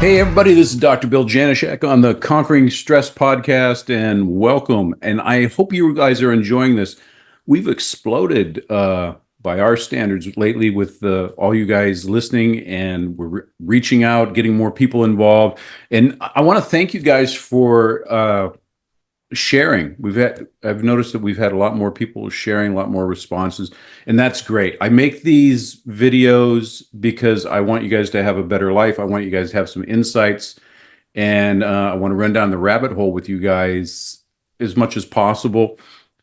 Hey, everybody, this is Dr. Bill Janeshak on the Conquering Stress podcast, and welcome. And I hope you guys are enjoying this. We've exploded by our standards lately with all you guys listening, and we're reaching out, getting more people involved. And I want to thank you guys for sharing. I've noticed that we've had a lot more people sharing, a lot more responses, and that's great. I make these videos because I want you guys to have a better life. I want you guys to have some insights, and I want to run down the rabbit hole with you guys as much as possible,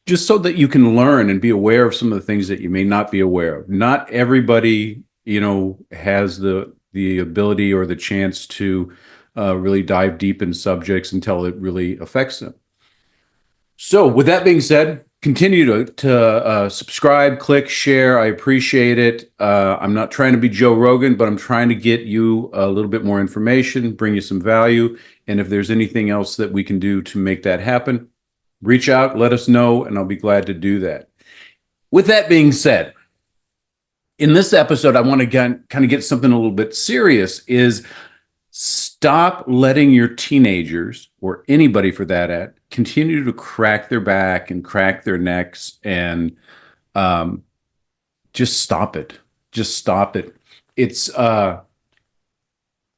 just so that you can learn and be aware of some of the things that you may not be aware of. Not everybody, has the ability or the chance to really dive deep in subjects until it really affects them. So, with that being said, continue to subscribe, click, share. I appreciate it. I'm not trying to be Joe Rogan, but I'm trying to get you a little bit more information, bring you some value. And if there's anything else that we can do to make that happen, reach out, let us know, and I'll be glad to do that. With that being said, in this episode, I want to kind of get something a little bit serious. Is stop letting your teenagers, or anybody for that, continue to crack their back and crack their necks, and um, just stop it. Just stop it. It's I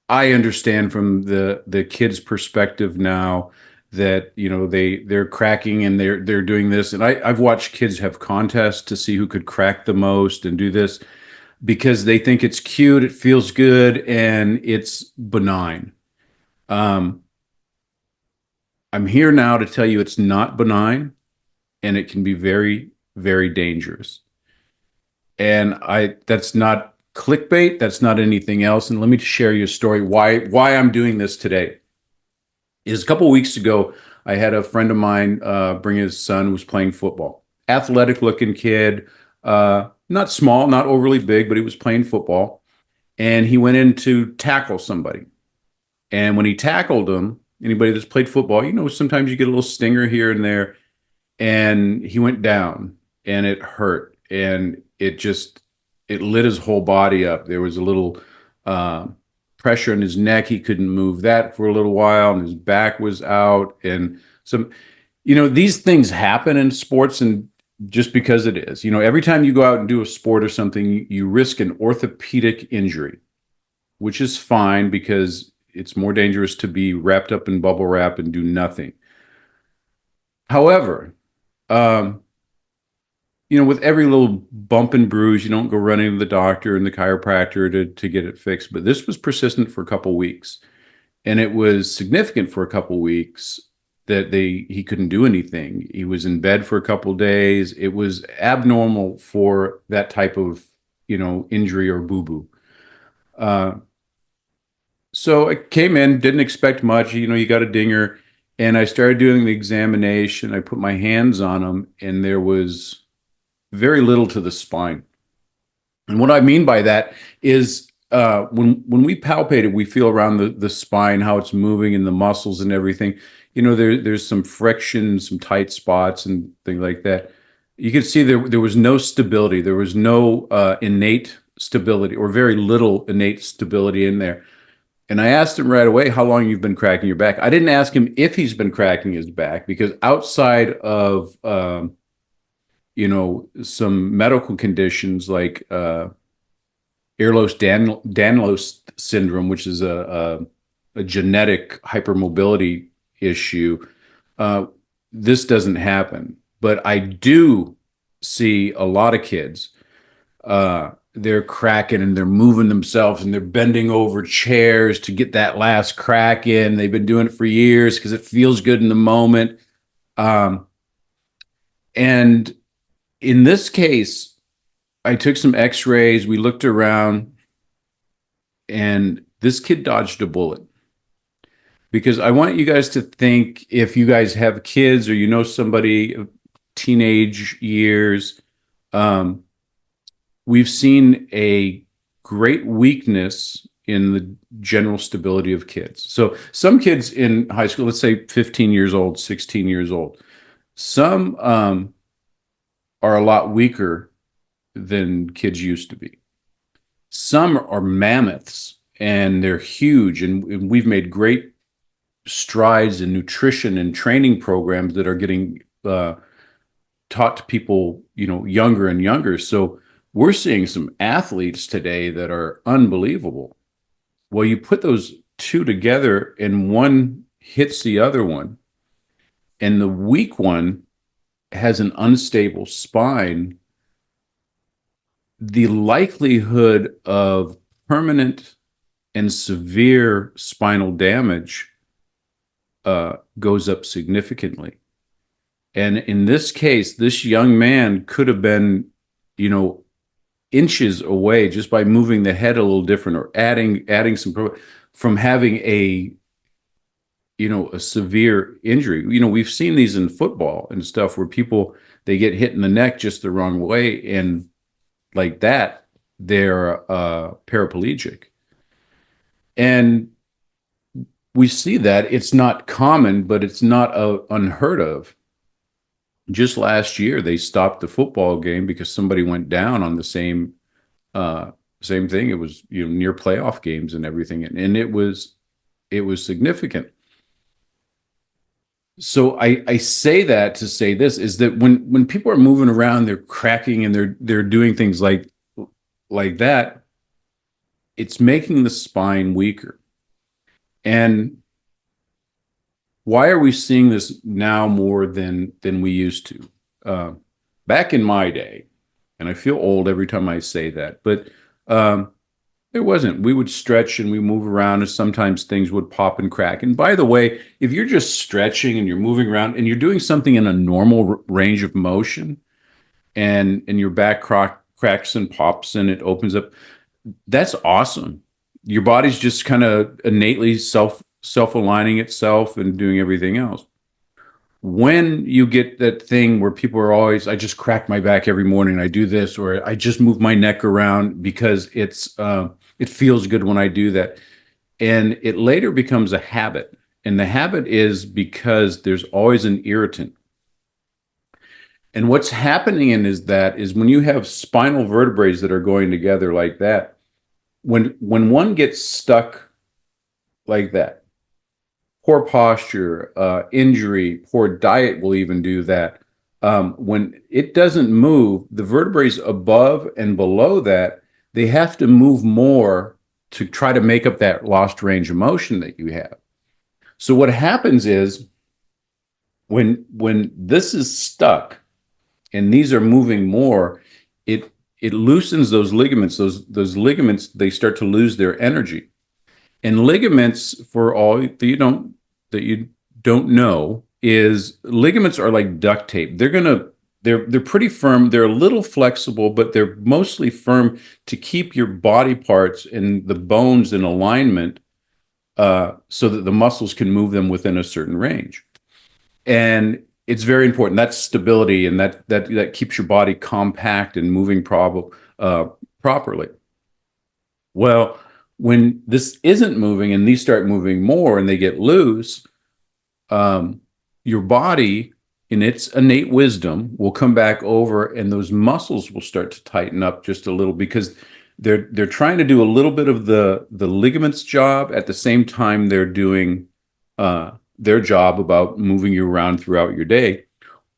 understand from the kids' perspective now that they're cracking and they're doing this, and I've watched kids have contests to see who could crack the most and do this because they think it's cute, it feels good, and it's benign. Um, I'm here now to tell you it's not benign, and it can be very, very dangerous. And that's not clickbait, that's not anything else. And let me share you a story why I'm doing this today. Is a couple of weeks ago, I had a friend of mine bring his son who was playing football. Athletic looking kid, not small, not overly big, but he was playing football. And he went in to tackle somebody. And when he tackled him, anybody that's played football, sometimes you get a little stinger here and there. And he went down and it hurt. And it lit his whole body up. There was a little uh, pressure in his neck. He couldn't move that for a little while, and his back was out. And these things happen in sports, and just because it is, every time you go out and do a sport or something, you risk an orthopedic injury, which is fine because it's more dangerous to be wrapped up in bubble wrap and do nothing. However, um, with every little bump and bruise, you don't go running to the doctor and the chiropractor to get it fixed. But this was persistent for a couple weeks, and it was significant for a couple weeks that he couldn't do anything. He was in bed for a couple days. It was abnormal for that type of injury or boo boo. Uh, so I came in, didn't expect much. You got a dinger, and I started doing the examination. I put my hands on him, and there was very little to the spine. And what I mean by that is when we palpate it, we feel around the spine, how it's moving and the muscles and everything. There's some friction, some tight spots and things like that. You can see there was no stability. There was no innate stability, or very little innate stability in there. And I asked him right away, how long you've been cracking your back. I didn't ask him if he's been cracking his back, because outside of some medical conditions like Ehlers-Danlos syndrome, which is a genetic hypermobility issue. Uh, this doesn't happen, but I do see a lot of kids. They're cracking and they're moving themselves and they're bending over chairs to get that last crack in. They've been doing it for years because it feels good in the moment. And in this case, I took some x-rays, we looked around, and this kid dodged a bullet. Because I want you guys to think, if you guys have kids or somebody of teenage years, we've seen a great weakness in the general stability of kids. So some kids in high school, let's say 15 years old, 16 years old, some are a lot weaker than kids used to be. Some are mammoths, and they're huge. And we've made great strides in nutrition and training programs that are getting taught to people, younger and younger. So we're seeing some athletes today that are unbelievable. Well, you put those two together and one hits the other one, and the weak one has an unstable spine. The likelihood of permanent and severe spinal damage goes up significantly. And in this case, this young man could have been, inches away just by moving the head a little different or adding some from having a severe injury. We've seen these in football and stuff where people they get hit in the neck just the wrong way, and like that, they're paraplegic. And we see that it's not common, but it's not unheard of. Just last year, they stopped the football game because somebody went down on the same thing. It was near playoff games and everything, and it was significant. So I say that to say this is that when people are moving around, they're cracking and they're doing things like that, it's making the spine weaker. And why are we seeing this now more than we used to? Back in my day, and I feel old every time I say that, but there wasn't. We would stretch and we move around, and sometimes things would pop and crack. And by the way, if you're just stretching and you're moving around and you're doing something in a normal range of motion, and your back cracks and pops and it opens up, that's awesome. Your body's just kind of innately self-aligning itself and doing everything else. When you get that thing where people are always, I just crack my back every morning, I do this, or I just move my neck around because it feels good when I do that. And it later becomes a habit. And the habit is because there's always an irritant. And what's happening is when you have spinal vertebrae that are going together like that, when one gets stuck like that, poor posture, injury, poor diet will even do that. When it doesn't move, the vertebrae above and below that, they have to move more to try to make up that lost range of motion that you have. So what happens is when this is stuck and these are moving more, it loosens those ligaments. Those ligaments, they start to lose their energy. And ligaments, for all that you don't know, is ligaments are like duct tape. They're pretty firm. They're a little flexible, but they're mostly firm to keep your body parts and the bones in alignment, so that the muscles can move them within a certain range. And it's very important. That's stability, and that keeps your body compact and moving properly. Well, when this isn't moving and these start moving more and they get loose, your body, in its innate wisdom, will come back over, and those muscles will start to tighten up just a little, because they're trying to do a little bit of the ligaments job at the same time they're doing their job about moving you around throughout your day,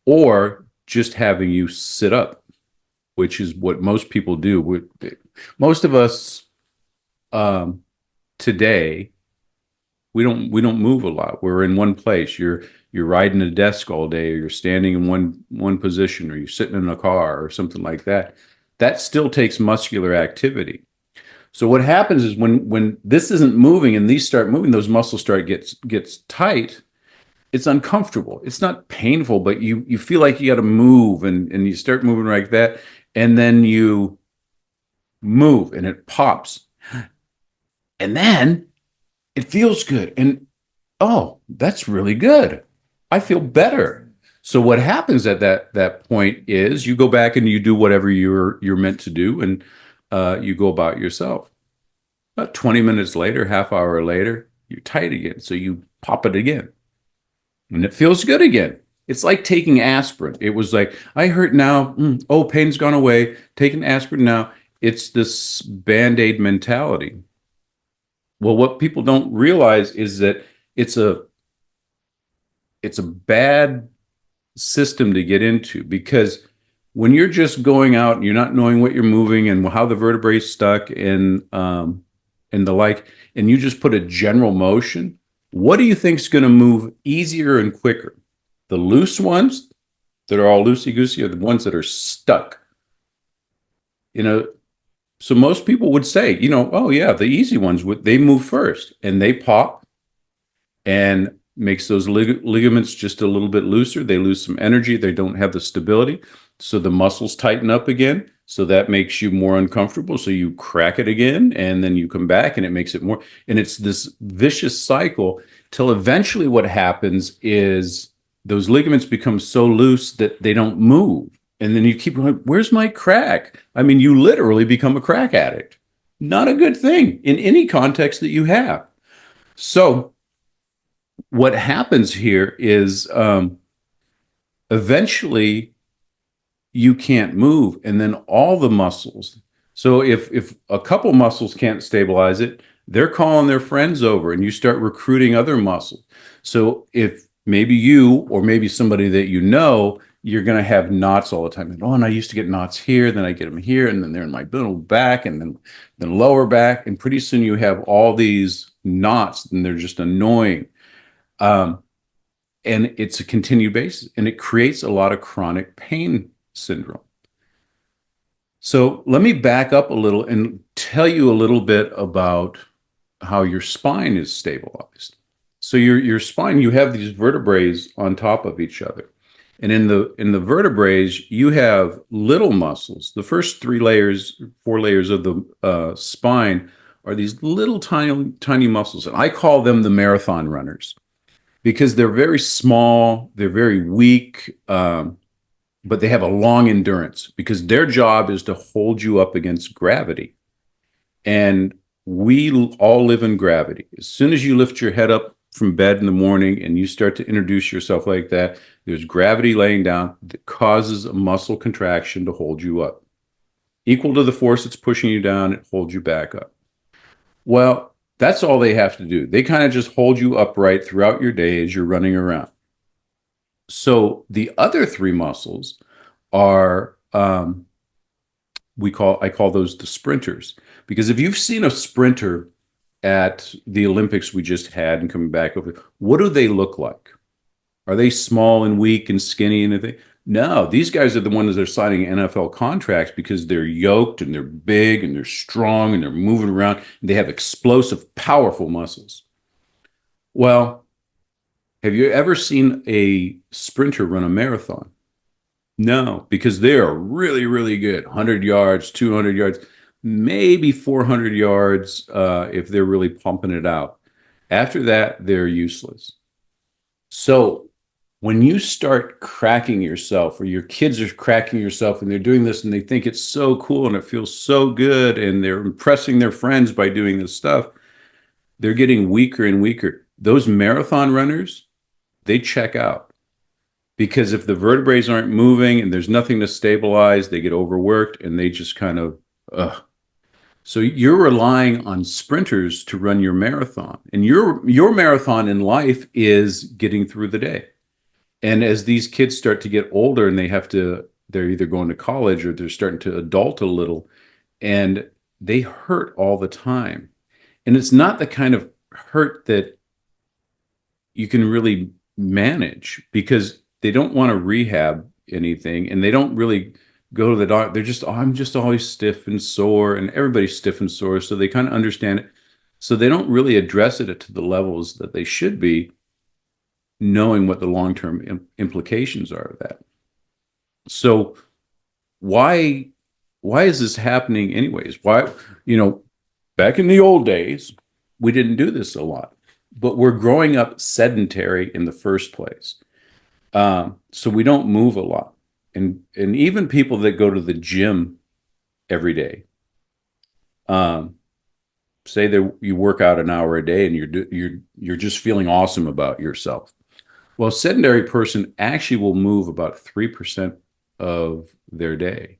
or just having you sit up, which is what most people do. Most of us today, we don't move a lot. We're in one place. You're riding a desk all day, or you're standing in one position, or you're sitting in a car or something like that. That still takes muscular activity. So what happens is when this isn't moving and these start moving, those muscles gets tight. It's uncomfortable. It's not painful, but you feel like you got to move, and you start moving like that, and then you move and it pops, and then it feels good, and oh, that's really good. I feel better. So what happens at that point is you go back and you do whatever you're meant to do, and you go about yourself. About 20 minutes later, half hour later, you're tight again. So you pop it again, and it feels good again. It's like taking aspirin. It was like, I hurt now. Oh, pain's gone away. Taking aspirin now. It's this Band-Aid mentality. Well, what people don't realize is that it's a it's a bad system to get into, because when you're just going out and you're not knowing what you're moving and how the vertebrae is stuck and the like, and you just put a general motion, what do you think is going to move easier and quicker? The loose ones that are all loosey goosey, or the ones that are stuck? You know, so most people would say, oh yeah, the easy ones would they move first and they pop and makes those ligaments just a little bit looser. They lose some energy. They don't have the stability. So the muscles tighten up again. So that makes you more uncomfortable. So you crack it again and then you come back and it makes it more. And it's this vicious cycle till eventually what happens is those ligaments become so loose that they don't move. And then you keep going, where's my crack? I mean, you literally become a crack addict. Not a good thing in any context that you have. So what happens here is eventually you can't move, and then all the muscles. So if a couple muscles can't stabilize it, they're calling their friends over, and you start recruiting other muscles. So if maybe you or maybe somebody that you know, you're going to have knots all the time. And, oh, and I used to get knots here, then I get them here, and then they're in my middle back, and then lower back, and pretty soon you have all these knots, and they're just annoying. Um, and it's a continued basis, and it creates a lot of chronic pain syndrome. So let me back up a little and tell you a little bit about how your spine is stabilized. So your spine, you have these vertebrae on top of each other. And in the vertebrae, you have little muscles. The first 4 layers of the spine are these little tiny muscles. And I call them the marathon runners, because they're very small, they're very weak, but they have a long endurance, because their job is to hold you up against gravity. And we all live in gravity. As soon as you lift your head up from bed in the morning and you start to introduce yourself like that, there's gravity laying down that causes a muscle contraction to hold you up. Equal to the force that's pushing you down, it holds you back up. Well, that's all they have to do. They kind of just hold you upright throughout your day as you're running around. So the other 3 muscles are I call those the sprinters, because if you've seen a sprinter at the Olympics we just had and coming back over, what do they look like? Are they small and weak and skinny and everything? No, these guys are the ones that are signing NFL contracts because they're yoked and they're big and they're strong and they're moving around and they have explosive, powerful muscles. Well, have you ever seen a sprinter run a marathon? No, because they are really, really good. 100 yards, 200 yards, maybe 400 yards if they're really pumping it out. After that, they're useless. So when you start cracking yourself, or your kids are cracking yourself and they're doing this and they think it's so cool and it feels so good and they're impressing their friends by doing this stuff, they're getting weaker and weaker. Those marathon runners, they check out. Because if the vertebrae aren't moving and there's nothing to stabilize, they get overworked and they just kind of, ugh. So you're relying on sprinters to run your marathon. And your marathon in life is getting through the day. And as these kids start to get older and they're either going to college or they're starting to adult a little, and they hurt all the time. And it's not the kind of hurt that you can really manage, because they don't want to rehab anything and they don't really go to the doctor. They're just, oh, I'm just always stiff and sore, and everybody's stiff and sore. So they kind of understand it. So they don't really address it to the levels that they should be, knowing what the long-term implications are of that. So why is this happening anyways? Why, back in the old days, we didn't do this a lot, but we're growing up sedentary in the first place. So we don't move a lot. And even people that go to the gym every day, say that you work out an hour a day and you're just feeling awesome about yourself. Well, a sedentary person actually will move about 3% of their day.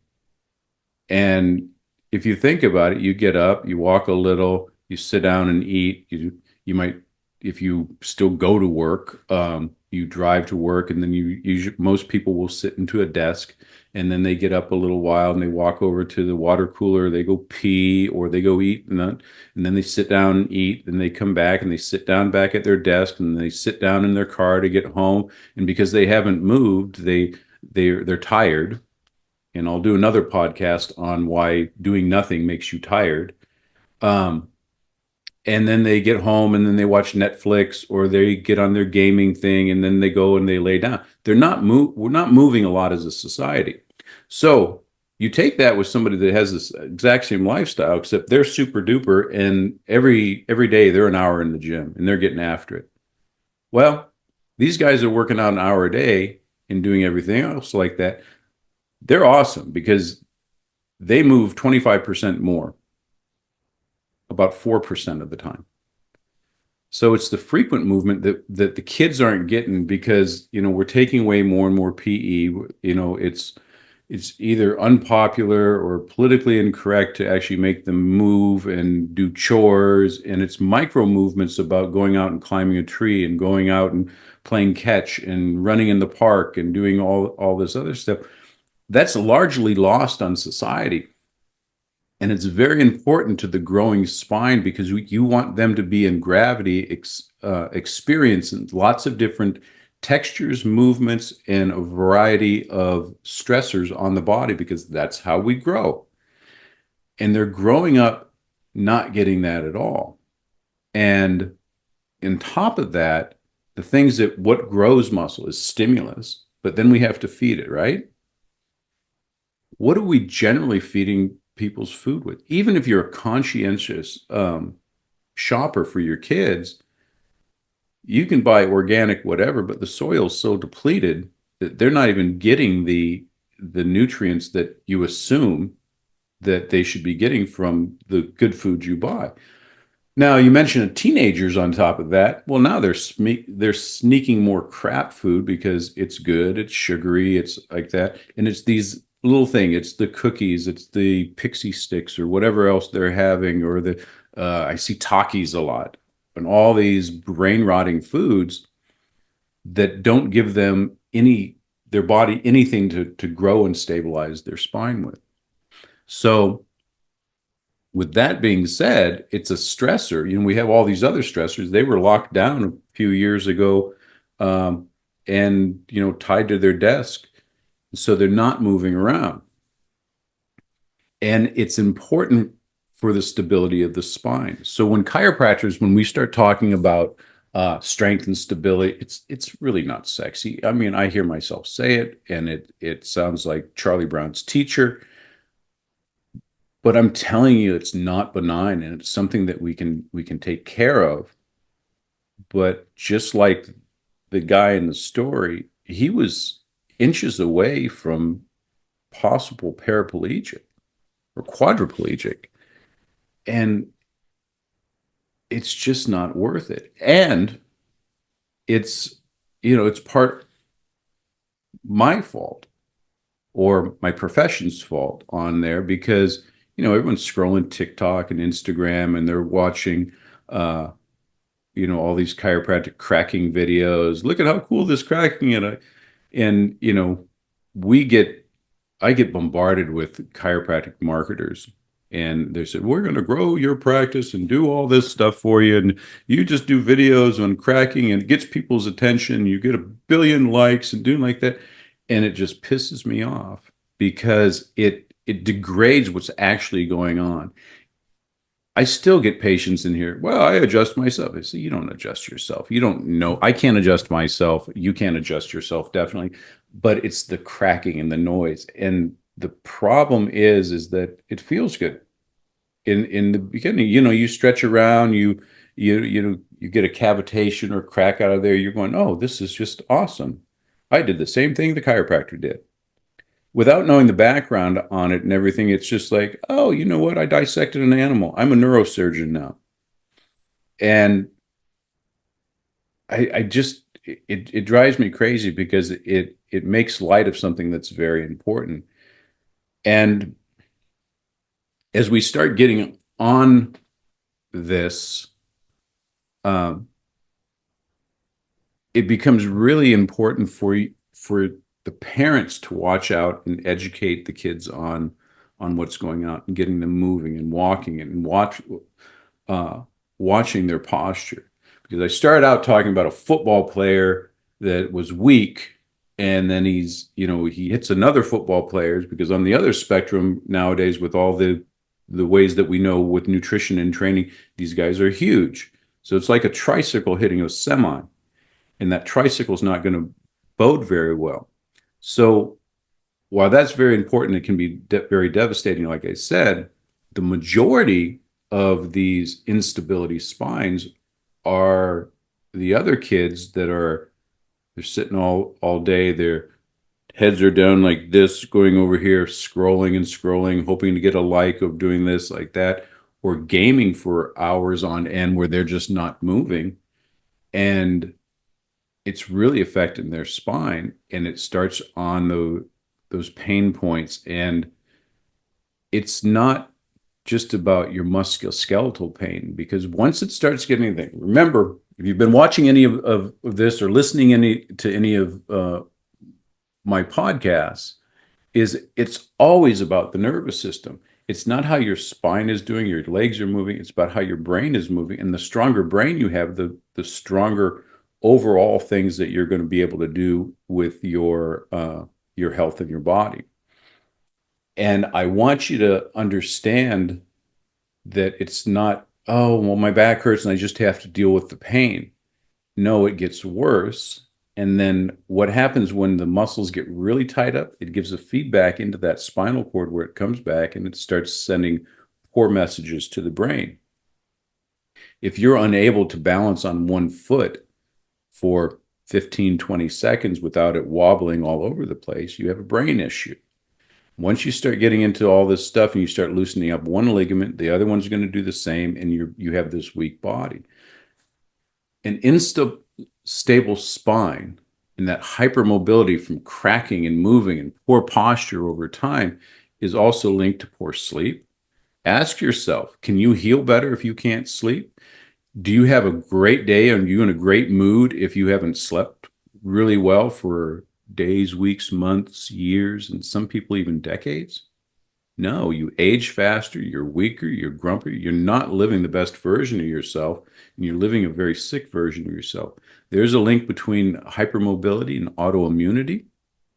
And if you think about it, you get up, you walk a little, You sit down and eat. You might, if you still go to work, you drive to work, and then you usually most people will sit into a desk, and then they get up a little while and they walk over to the water cooler. They go pee or they go eat, and then they sit down and eat. And they come back and they sit down back at their desk, and they sit down in their car to get home. And because they haven't moved, they're tired. And I'll do another podcast on why doing nothing makes you tired. Um, and then they get home and then they watch Netflix or they get on their gaming thing and then they go and they lay down. We're not moving a lot as a society. So you take that with somebody that has this exact same lifestyle, except they're super duper and every day they're an hour in the gym and they're getting after it. Well, these guys are working out an hour a day and doing everything else like that. They're awesome because they move 25% more, about 4% of the time. So it's the frequent movement that the kids aren't getting because, we're taking away more and more PE. It's either unpopular or politically incorrect to actually make them move and do chores. And it's micro movements about going out and climbing a tree and going out and playing catch and running in the park and doing all this other stuff. That's largely lost on society. And it's very important to the growing spine because you want them to be in gravity, experiencing lots of different textures, movements, and a variety of stressors on the body because that's how we grow. And they're growing up not getting that at all. And on top of that, the things that what grows muscle is stimulus, but then we have to feed it, right? What are we generally feeding people's food with? Even if you're a conscientious shopper for your kids, you can buy organic whatever, but the soil's so depleted that they're not even getting the nutrients that you assume that they should be getting from the good food you buy. Now, you mentioned teenagers on top of that. Well, now they're sneaking more crap food because it's good, it's sugary, it's like that. And it's these little things. It's the cookies, it's the pixie sticks or whatever else they're having, or I see Takis a lot, and all these brain rotting foods that don't give them their body anything to grow and stabilize their spine with. So with that being said, it's a stressor. We have all these other stressors. They were locked down a few years ago, and tied to their desk, so they're not moving around. And it's important for the stability of the spine. So when we start talking about strength and stability, it's really not sexy. I mean, I hear myself say it, and it sounds like Charlie Brown's teacher. But I'm telling you, it's not benign, and it's something that we can take care of. But just like the guy in the story, he was inches away from possible paraplegic or quadriplegic, and it's just not worth it. And it's it's part my fault or my profession's fault on there because everyone's scrolling TikTok and Instagram and they're watching all these chiropractic cracking videos. Look at how cool this cracking and we get I get bombarded with chiropractic marketers, and they said, we're going to grow your practice and do all this stuff for you, and you just do videos on cracking and it gets people's attention. You get 1 billion likes and doing like that, and it just pisses me off because it degrades what's actually going on. I still get patients in here. Well, I adjust myself. I say, you don't adjust yourself. You don't know. I can't adjust myself. You can't adjust yourself, definitely. But it's the cracking and the noise. And the problem is that it feels good. In the beginning, you stretch around, you get a cavitation or crack out of there. You're going, oh, this is just awesome. I did the same thing the chiropractor did without knowing the background on it and everything. It's just like, oh, you know what? I dissected an animal. I'm a neurosurgeon now. And I just, it drives me crazy because it makes light of something that's very important. And as we start getting on this, um, it becomes really important for the parents to watch out and educate the kids on what's going on and getting them moving and walking and uh, watching their posture. Because I started out talking about a football player that was weak, and then he hits another football players because on the other spectrum nowadays with all the ways that we know with nutrition and training, these guys are huge. So it's like a tricycle hitting a semi, and that tricycle is not going to bode very well. So while that's very important, it can be very devastating. Like I said, the majority of these instability spines are the other kids that they're sitting all day. Their heads are down like this, going over here, scrolling and scrolling, hoping to get a like of doing this like that, or gaming for hours on end where they're just not moving. And it's really affecting their spine, and it starts on those pain points. And it's not just about your musculoskeletal pain, because once it starts getting anything, remember, if you've been watching any of this or listening to any of my podcasts, is it's always about the nervous system. It's not how your spine is doing, your legs are moving. It's about how your brain is moving. And the stronger brain you have, the stronger overall things that you're going to be able to do with your health and your body. And I want you to understand that it's not, oh, well, my back hurts and I just have to deal with the pain. No, it gets worse. And then what happens when the muscles get really tight up? It gives a feedback into that spinal cord where it comes back and it starts sending poor messages to the brain. If you're unable to balance on one foot for 15, 20 seconds without it wobbling all over the place, you have a brain issue. Once you start getting into all this stuff and you start loosening up one ligament, the other one's going to do the same, and you have this weak body. An stable spine and that hypermobility from cracking and moving and poor posture over time is also linked to poor sleep. Ask yourself, can you heal better if you can't sleep? Do you have a great day? Are you in a great mood if you haven't slept really well for days, weeks, months, years, and some people even decades? No, you age faster, you're weaker, you're grumpier, you're not living the best version of yourself, and you're living a very sick version of yourself. There's a link between hypermobility and autoimmunity.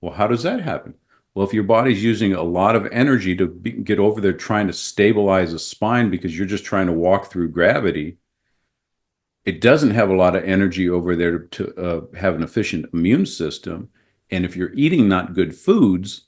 Well, how does that happen? Well, if your body's using a lot of energy to get over there trying to stabilize a spine because you're just trying to walk through gravity, it doesn't have a lot of energy over there to have an efficient immune system. And if you're eating not good foods,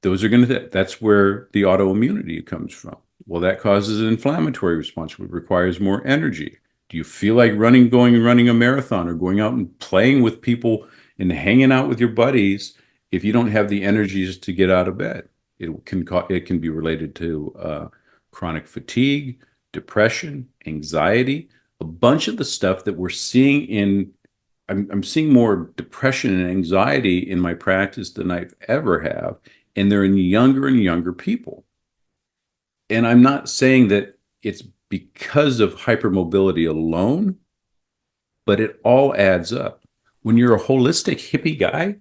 those are going to, that's where the autoimmunity comes from. Well, that causes an inflammatory response, which requires more energy. Do you feel like running a marathon or going out and playing with people and hanging out with your buddies if you don't have the energies to get out of bed? It can be related to chronic fatigue, depression, anxiety, a bunch of the stuff that we're seeing I'm seeing more depression and anxiety in my practice than I've ever have, and they're in younger and younger people. And I'm not saying that it's because of hypermobility alone, but it all adds up. When you're a holistic hippie guy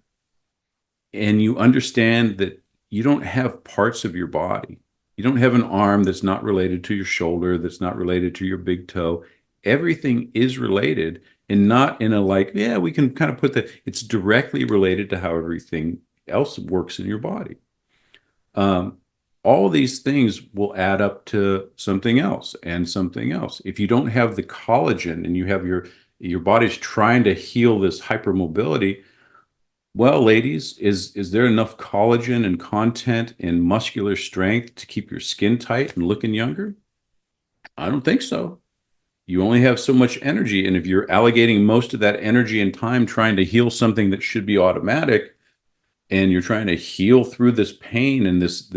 and you understand that you don't have parts of your body, you don't have an arm that's not related to your shoulder, that's not related to your big toe. Everything is related, and not in a like, yeah, we can kind of put that, it's directly related to how everything else works in your body. Um, all these things will add up to something else and something else. If you don't have the collagen and you have your body's trying to heal this hypermobility, well, ladies, is there enough collagen and content and muscular strength to keep your skin tight and looking younger? I don't think so. You only have so much energy, and if you're allocating most of that energy and time trying to heal something that should be automatic, and you're trying to heal through this pain and this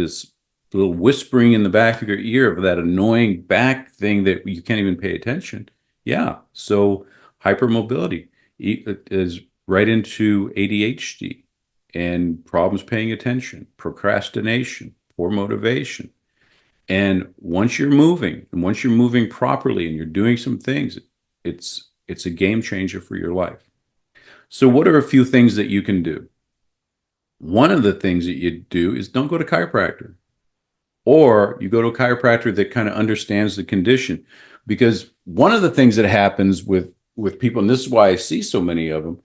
little whispering in the back of your ear of that annoying back thing that you can't even pay attention. Yeah. So hypermobility is right into ADHD and problems paying attention, procrastination, poor motivation. And once you're moving properly and you're doing some things, it's a game changer for your life. So what are a few things that you can do? One of the things that you do is don't go to chiropractor, or you go to a chiropractor that kind of understands the condition. Because one of the things that happens with people, and this is why I see so many of them,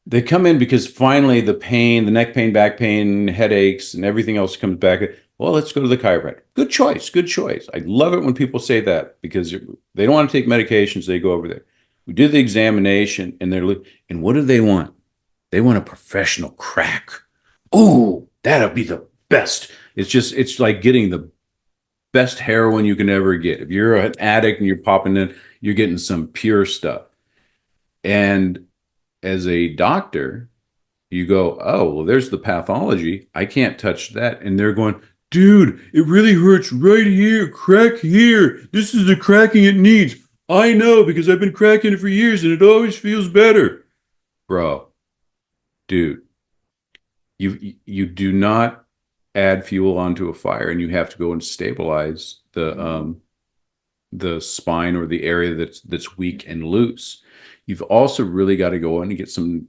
they come in because finally the pain, the neck pain, back pain, headaches, and everything else comes back. Well, let's go to the chiropractor. Good choice. Good choice. I love it when people say that because they don't want to take medications. They go over there. We do the examination, and and what do they want? They want a professional crack. Oh, that'll be the best. It's like getting the best heroin you can ever get. If you're an addict and you're popping in, you're getting some pure stuff. And as a doctor, you go, oh, well, there's the pathology. I can't touch that. And they're going, dude, it really hurts right here. Crack here. This is the cracking it needs. I know because I've been cracking it for years and it always feels better. Bro, dude, you do not add fuel onto a fire, and you have to go and stabilize the spine or the area that's weak and loose. You've also really got to go in and get some.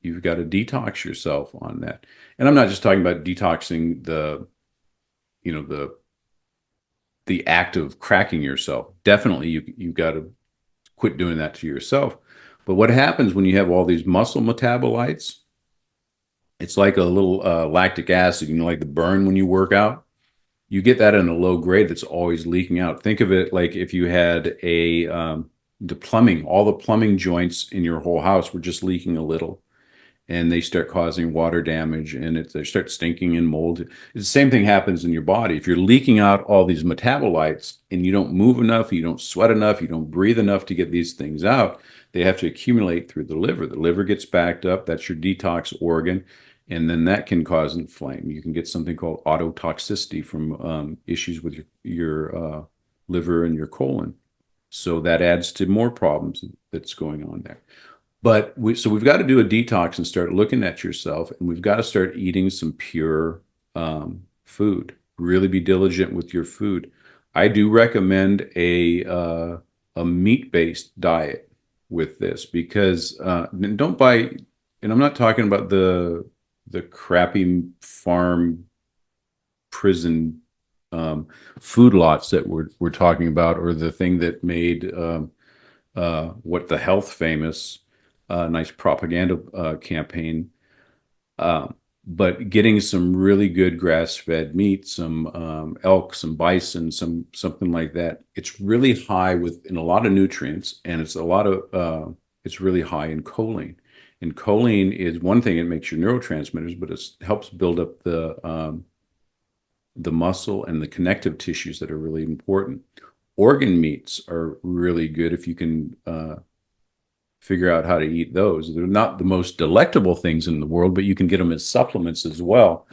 You've got to detox yourself on that. And I'm not just talking about detoxing you know, the act of cracking yourself. Definitely, you've got to quit doing that to yourself. But what happens when you have all these muscle metabolites? It's like a little lactic acid, like the burn when you work out. You get that in a low grade that's always leaking out. Think of it like if you had the plumbing, all the plumbing joints in your whole house were just leaking a little, and they start causing water damage, and they start stinking and mold. It's the same thing happens in your body. If you're leaking out all these metabolites and you don't move enough, you don't sweat enough, you don't breathe enough to get these things out, they have to accumulate through the liver. The liver gets backed up. That's your detox organ. And then that can cause inflame. You can get something called autotoxicity from issues with your liver and your colon. So that adds to more problems that's going on there. But we've got to do a detox and start looking at yourself, and we've got to start eating some pure food. Really be diligent with your food. I do recommend a meat-based diet with this because don't buy, and I'm not talking about the crappy farm prison food lots that we're talking about, or the thing that made what the health famous, nice propaganda campaign. Uh, but getting some really good grass-fed meat, some elk, some bison, something like that. It's really high in a lot of nutrients, and it's really high in choline. And choline is one thing; it makes your neurotransmitters, but it helps build up the muscle and the connective tissues that are really important. Organ meats are really good if you can figure out how to eat those. They're not the most delectable things in the world, but you can get them as supplements as well.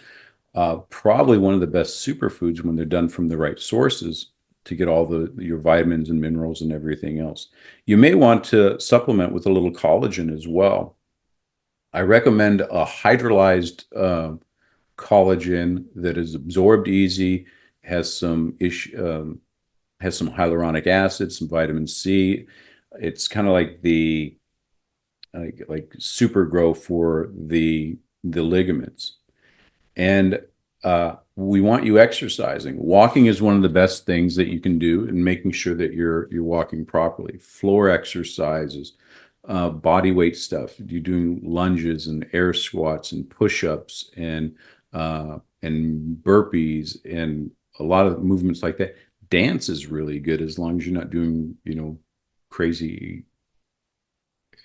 Probably one of the best superfoods when they're done from the right sources to get all your vitamins and minerals and everything else. You may want to supplement with a little collagen as well. I recommend a hydrolyzed collagen that is absorbed easy, has some has some hyaluronic acid, some vitamin C. It's kind of like the like super grow for the ligaments. And we want you exercising. Walking is one of the best things that you can do, and making sure that you're walking properly. Floor exercises, body weight stuff. You're doing lunges and air squats and push-ups and burpees and a lot of movements like that. Dance is really good as long as you're not doing, crazy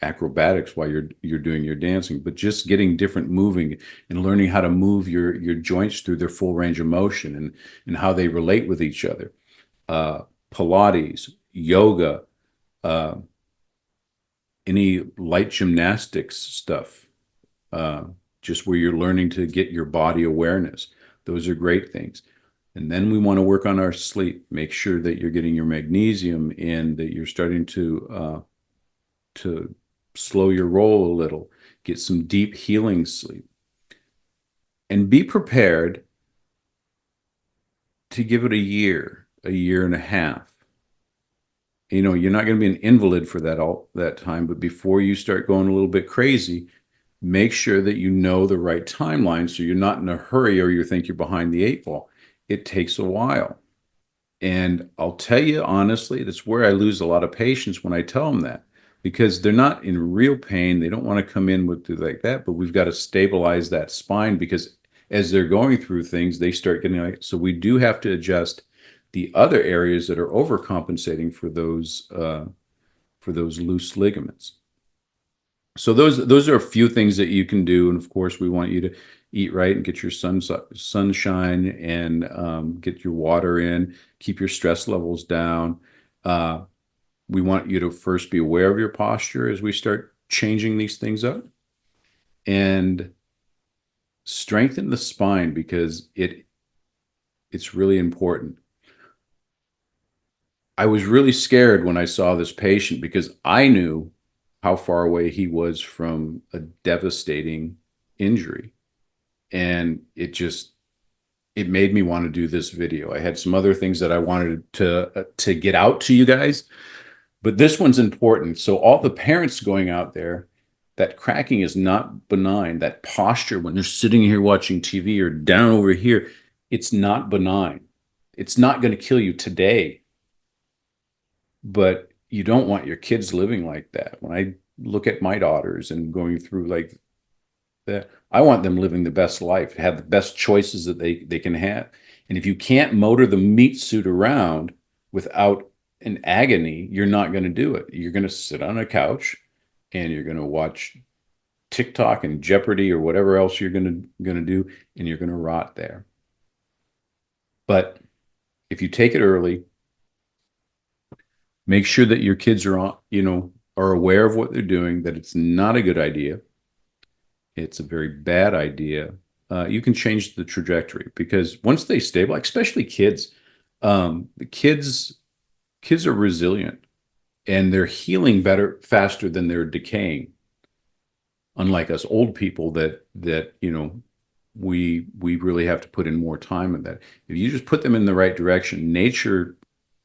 acrobatics while you're doing your dancing, but just getting different moving and learning how to move your joints through their full range of motion, and how they relate with each other. Uh, Pilates, yoga, uh, any light gymnastics stuff, uh, just where you're learning to get your body awareness. Those are great things. And then we want to work on our sleep. Make sure that you're getting your magnesium in, that you're starting to slow your roll a little, get some deep healing sleep, and be prepared to give it a year and a half. You're not going to be an invalid for that time, but before you start going a little bit crazy, make sure that you know the right timeline so you're not in a hurry or you think you're behind the eight ball. It takes a while. And I'll tell you honestly, that's where I lose a lot of patients when I tell them that, because they're not in real pain. They don't want to come in with like that, but we've got to stabilize that spine because as they're going through things, they start getting like, so we do have to adjust the other areas that are overcompensating for those loose ligaments. So those are a few things that you can do, and of course, we want you to eat right and get your sunshine and get your water in, keep your stress levels down. Uh, we want you to first be aware of your posture as we start changing these things up, and strengthen the spine because it's really important. I was really scared when I saw this patient because I knew how far away he was from a devastating injury. And it made me want to do this video. I had some other things that I wanted to get out to you guys, but this one's important. So all the parents going out there, that cracking is not benign. That posture when they're sitting here watching TV or down over here, it's not benign. It's not going to kill you today, but you don't want your kids living like that. When I look at my daughters and going through like that, I want them living the best life, have the best choices that they can have. And if you can't motor the meat suit around without an agony, you're not going to do it. You're going to sit on a couch and you're going to watch TikTok and Jeopardy or whatever else you're going to do, and you're going to rot there. But if you take it early, make sure that your kids are aware of what they're doing, that it's not a good idea. It's a very bad idea. You can change the trajectory because once they stabilize, especially kids, the kids are resilient and they're healing faster than they're decaying. Unlike us old people that we really have to put in more time in that. If you just put them in the right direction, nature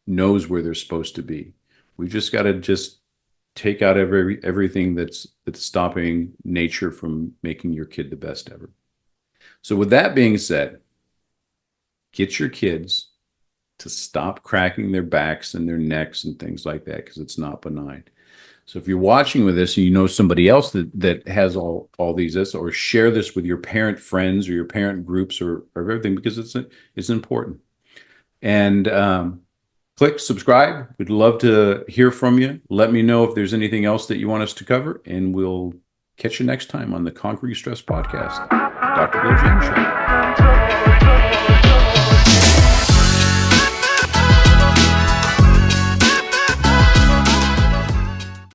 knows where they're supposed to be. We've just got to just take out everything that's stopping nature from making your kid the best ever. So with that being said, get your kids to stop cracking their backs and their necks and things like that because it's not benign. So if you're watching with this and you know somebody else that has all these, or share this with your parent friends or your parent groups or everything because it's important. And click subscribe. We'd love to hear from you. Let me know if there's anything else that you want us to cover, and we'll catch you next time on the Conquering Stress Podcast. Dr. Bill Janeshak.